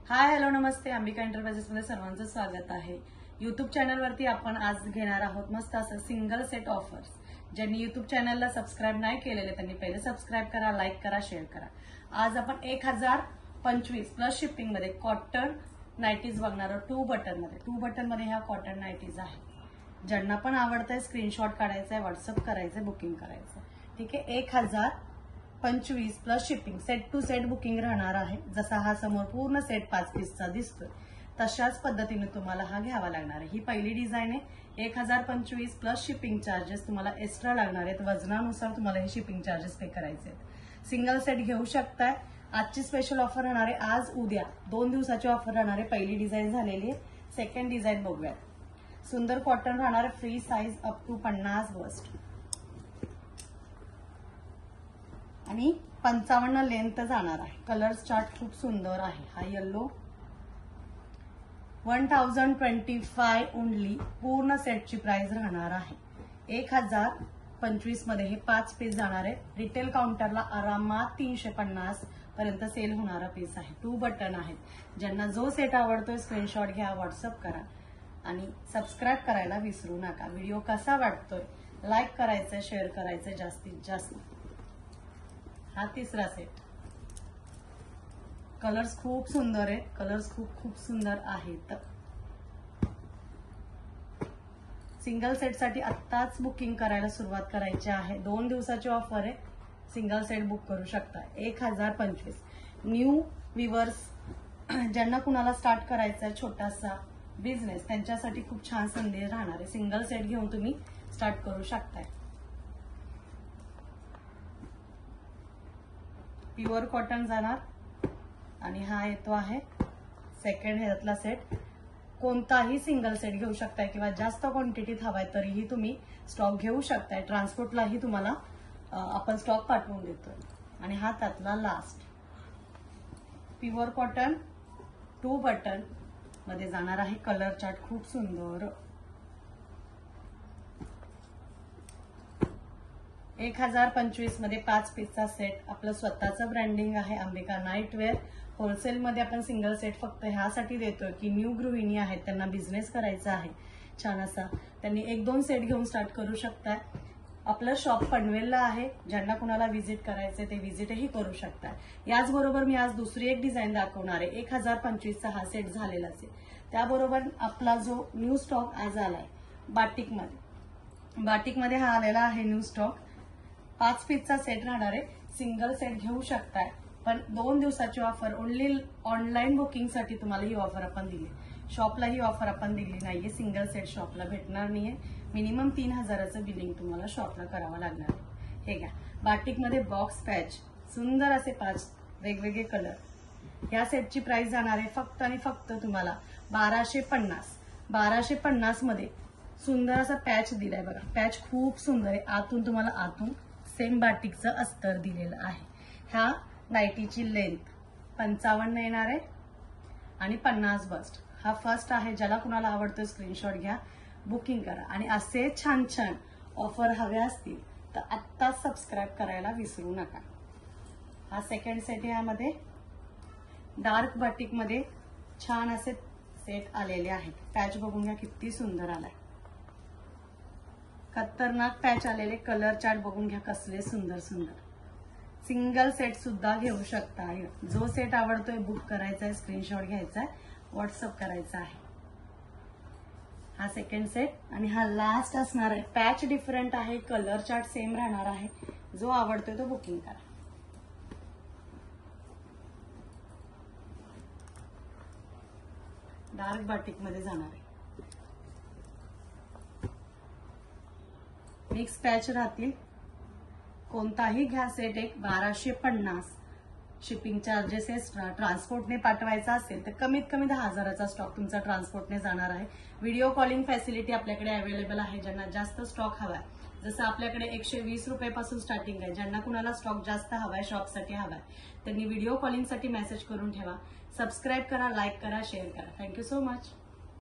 Hi hello नमस्ते, Ambika enterprises मध्ये सर्वांचं स्वागत आहे। युट्यूब चॅनल वरती आपण आज घेणार आहोत मस्त असं सिंगल सेट ऑफर्स। ज्यांनी युट्यूब चॅनलला सबस्क्राइब नाही केलेले त्यांनी पहिले सबस्क्राइब करा, लाईक करा, शेअर करा। आज आपण 1025 प्लस शिपिंग मध्ये कॉटन नाईटीज बघणार आहोत। 2 बटन मध्ये ह्या कॉटन नाईटीज आहेत। ज्यांना पण आवडतंय स्क्रीनशॉट काढायचा आहे, व्हॉट्सअप करायचंय, बुकिंग करायचं। ठीक आहे, 1025 plus shipping, set to set booking राहणार आहे। जसा हा समोर पूर्ण सेट 5 पीसचा दिसतोय तशाच पद्धतीने तुम्हाला हा घ्यावा लागणार आहे। ही पहिली डिझाइन आहे। 1025 प्लस शिपिंग चार्जेस तुम्हाला एक्स्ट्रा लागणार आहेत। वजनानुसार तुम्हाला हे शिपिंग चार्जेस पे करायचे आहेत। सिंगल सेट घेऊ शकताय। आजची स्पेशल ऑफर राहणार आहे, आज उद्या 2 दिवसाची ऑफर राहणार आहे। पहिली डिझाइन झालेली आहे, सेकंड डिझाइन बघूयात। सुंदर कॉटन राहणार आहे, free size up to 50 bust आणि 55 लेंथ जाणार आहे। कलर चार्ट खूप सुंदर आहे। हा येलो 1025 ओनली पूर्ण सेटची प्राइस राहणार आहे। 1025 मध्ये हे 5 पीस जाणार आहे। रिटेल काउंटरला आरामात 350 पर्यंत सेल होणारा पीस आहे। 2 बटन आहेत। ज्यांना जो सेट आवडतोय स्क्रीनशॉट घ्या, व्हॉट्सअप करा आणि सबस्क्राइब करायला विसरू नका। व्हिडिओ कसा वाटतोय लाईक करायचं, शेअर करायचं जास्तीत जास्त। हा तिसरा सेट, कलर्स खूप सुंदर आहे। कलर्स खूप सुंदर आहेत। सिंगल सेट साठी आत्ताच बुकिंग करायला सुरुवात करायची आहे। 2 दिवसाची ऑफर आहे। सिंगल सेट बुक करू शकता। 1025 न्यू व्ह्यूअर्स ज्यांना कुणाला स्टार्ट करायचा आहे छोटासा बिझनेस त्यांच्यासाठी खूप छान संधी राहणार आहे। सिंगल सेट घेऊन तुम्ही स्टार्ट करू शकताय। प्युअर कॉटन जाणार आणि हा येतो आहे सेकंड ह्यातला सेट। कोणताही सिंगल सेट घेऊ शकताय किंवा जास्त क्वांटिटीत हवाय तरीही तुम्ही स्टॉक घेऊ शकताय। ट्रान्सपोर्टलाही तुम्हाला आपण स्टॉक पाठवून देतोय। आणि हा त्यातला लास्ट प्युअर कॉटन 2 बटन मध्ये जाणार आहे। कलर चार्ट खूप सुंदर। 1025 मध्ये 5 पीसचा सेट। आपलं स्वतःचं ब्रँडिंग आहे अंबिका नाईटवेअर। होलसेल मध्ये आपण सिंगल सेट फक्त ह्यासाठी देतोय की न्यू गृहिणी आहेत त्यांना बिझनेस करायचा आहे छान असा, त्यांनी 1-2 सेट घेऊन स्टार्ट करू शकताय। आपलं शॉप पनवेलला आहे। ज्यांना कुणाला व्हिजिट करायचंय ते व्हिजिटही करू शकताय। याचबरोबर मी आज दुसरी एक डिझाइन दाखवणार आहे। 1025 चा हा सेट झालेलाच आहे। त्याबरोबर आपला जो न्यू स्टॉक आज आलाय बाटिक मध्ये हा आलेला आहे न्यू स्टॉक। 5 पीसचा सेट राहणार आहे। सिंगल सेट घेऊ शकताय पण 2 दिवसाची ऑफर ओनली ऑनलाईन बुकिंग साठी तुम्हाला ही ऑफर आपण दिली। शॉपला ही ऑफर आपण दिली नाहीये। सिंगल सेट शॉपला भेटणार नाहीये। मिनिमम 3000चं बिलिंग तुम्हाला शॉपला करावं लागणार आहे। हे घ्या, बाटिक मध्ये बॉक्स पॅच सुंदर असे 5 वेगवेगळे कलर। या सेटची प्राइस जाणार आहे फक्त आणि फक्त तुम्हाला 1250 मध्ये सुंदर असा पॅच दिलाय बघा। पॅच खूप सुंदर आहे। आतून तुम्हाला आतून सेम बाटिकचं अस्तर दिलेलं आहे। ह्या नाईटीची लेंथ 55 येणार आहे आणि 50 बस्ट। हा फर्स्ट आहे। ज्याला कुणाला आवडतं स्क्रीनशॉट घ्या, बुकिंग करा आणि असे छान छान ऑफर हवे असतील तर आत्ताच सबस्क्राइब करायला विसरू नका। हा सेकंड सेट आहे। यामध्ये डार्क बाटिक मध्ये छान असे सेट आलेले आहेत। पॅच बघून घ्या किती सुंदर आलाय। खतरनाक पॅच आलेले। कलर चार्ट बघून घ्या कसले सुंदर सुंदर। सिंगल सेट सुद्धा घेऊ शकता। जो सेट आवडतोय बुक करायचा आहे, स्क्रीनशॉट घ्यायचा आहे, व्हॉट्सअप करायचा आहे। हा सेकंड सेट आणि हा लास्ट असणार आहे। पॅच डिफरंट आहे, कलर चार्ट सेम राहणार आहे। जो आवडतोय तो बुकिंग करा। डार्क बाटिक मध्ये जाणार आहे। मिक्स पॅच राहतील। कोणताही घ्या सेट एक 1250। Shipping charges extra. ट्रान्सपोर्टने पाठवायचा असेल तर कमीत कमी 10,000चा स्टॉक तुमचा ट्रान्सपोर्टने जाणार आहे। व्हिडिओ कॉलिंग फॅसिलिटी आपल्याकडे अवेलेबल आहे। ज्यांना जास्त स्टॉक हवाय, जसं आपल्याकडे 120 रुपयापासून स्टार्टिंग आहे। ज्यांना कुणाला स्टॉक जास्त हवाय, शॉपसाठी हवाय, त्यांनी व्हिडिओ कॉलिंगसाठी मेसेज करून ठेवा। सबस्क्राइब करा, लाईक करा, शेअर करा। Thank you so much.